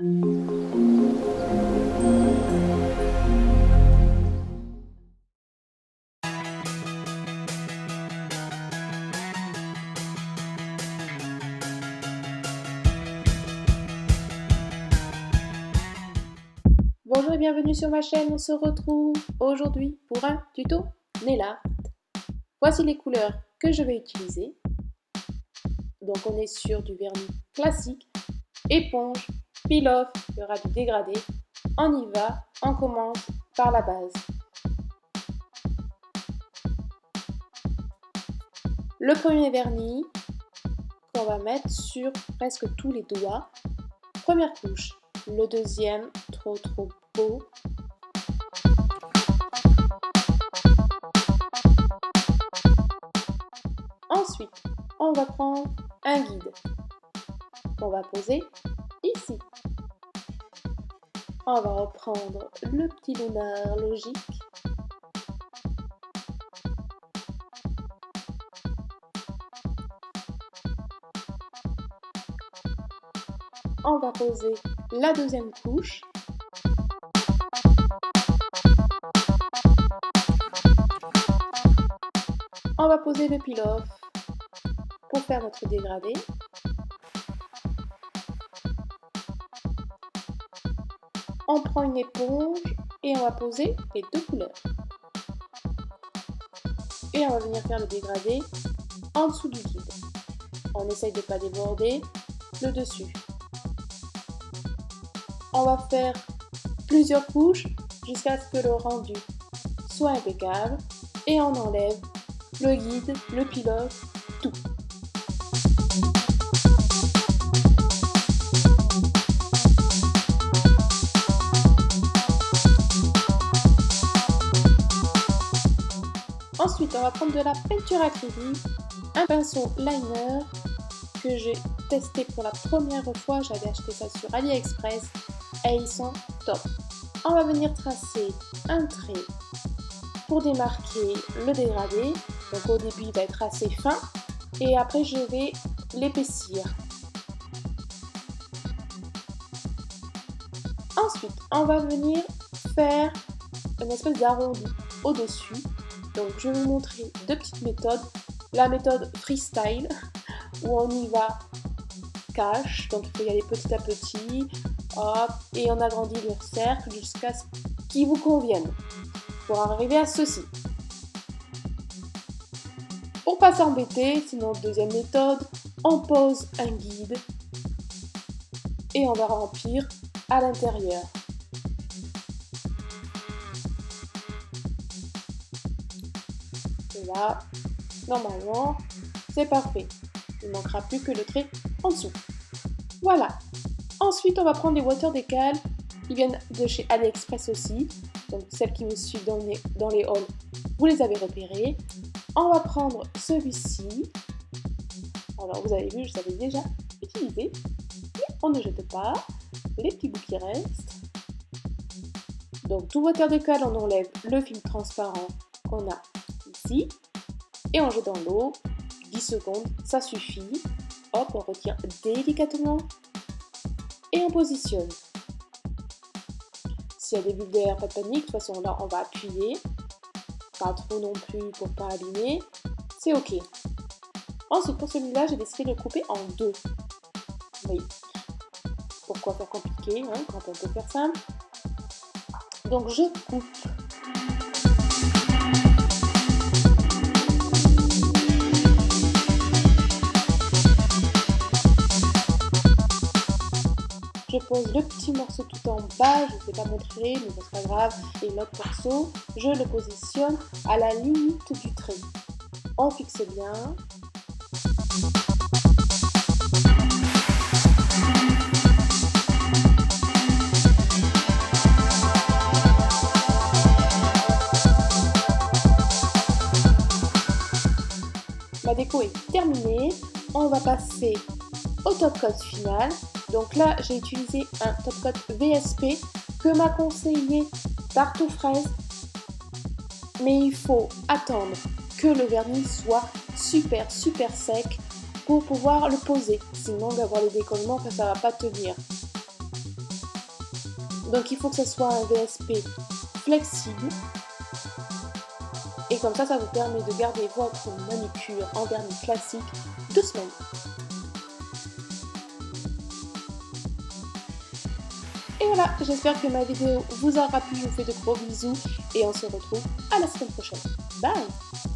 Bonjour et bienvenue sur ma chaîne, on se retrouve aujourd'hui pour un tuto nail art. Voici les couleurs que je vais utiliser. Donc on est sur du vernis classique, éponge, peel-off, il y aura du dégradé. On y va, on commence par la base. Le premier vernis qu'on va mettre sur presque tous les doigts. Première couche. Le deuxième, trop beau. Ensuite, on va prendre un guide qu'on va poser ici. On va reprendre le petit lunar logique. On va poser la deuxième couche. On va poser le peel-off pour faire notre dégradé. On prend une éponge et on va poser les deux couleurs. Et on va venir faire le dégradé en dessous du guide. On essaye de ne pas déborder le dessus. On va faire plusieurs couches jusqu'à ce que le rendu soit impeccable et on enlève le guide, le peel-off, tout. Ensuite, on va prendre de la peinture acrylique, un pinceau liner que j'ai testé pour la première fois. J'avais acheté ça sur AliExpress et ils sont top. On va venir tracer un trait pour démarquer le dégradé. Donc au début, il va être assez fin et après, je vais l'épaissir. Ensuite, on va venir faire une espèce d'arrondi au-dessus. Donc je vais vous montrer deux petites méthodes. La méthode freestyle où on y va cash, donc il faut y aller petit à petit, hop, et on agrandit le cercle jusqu'à ce qu'il vous convienne pour arriver à ceci. Pour pas s'embêter, sinon deuxième méthode, on pose un guide et on va remplir à l'intérieur. Et là, normalement, c'est parfait. Il ne manquera plus que le trait en dessous. Voilà. Ensuite, on va prendre les water decals. Ils viennent de chez AliExpress aussi. Donc, celles qui me suivent dans les hauls, vous les avez repérés. On va prendre celui-ci. Alors, vous avez vu, je l'avais déjà utilisé. On ne jette pas les petits bouts qui restent. Donc, tout water decal, on enlève le film transparent qu'on a ici. Et on jette dans l'eau. 10 secondes, ça suffit. Hop, on retire délicatement et on positionne. S'il y a des bulles d'air, pas de panique. De toute façon, là, on va appuyer. Pas trop non plus pour pas abîmer. C'est ok. Ensuite, pour celui-là, j'ai décidé de le couper en deux. Oui. Pourquoi faire compliqué quand on peut faire simple? Donc, je coupe. Je pose le petit morceau tout en bas, je ne sais pas montrer, mais c'est pas grave. Et l'autre morceau, je le positionne à la limite du trait. On fixe bien. Ma déco est terminée. On va passer au top coat final. Donc là, j'ai utilisé un top coat VSP que m'a conseillé Tarte aux fraises. Mais il faut attendre que le vernis soit super sec pour pouvoir le poser. Sinon, d'avoir les décollements, ça va pas tenir. Donc il faut que ce soit un VSP flexible. Et comme ça vous permet de garder votre manucure en vernis classique 2 semaines. Et voilà, j'espère que ma vidéo vous aura plu. Je vous fais de gros bisous et on se retrouve à la semaine prochaine. Bye!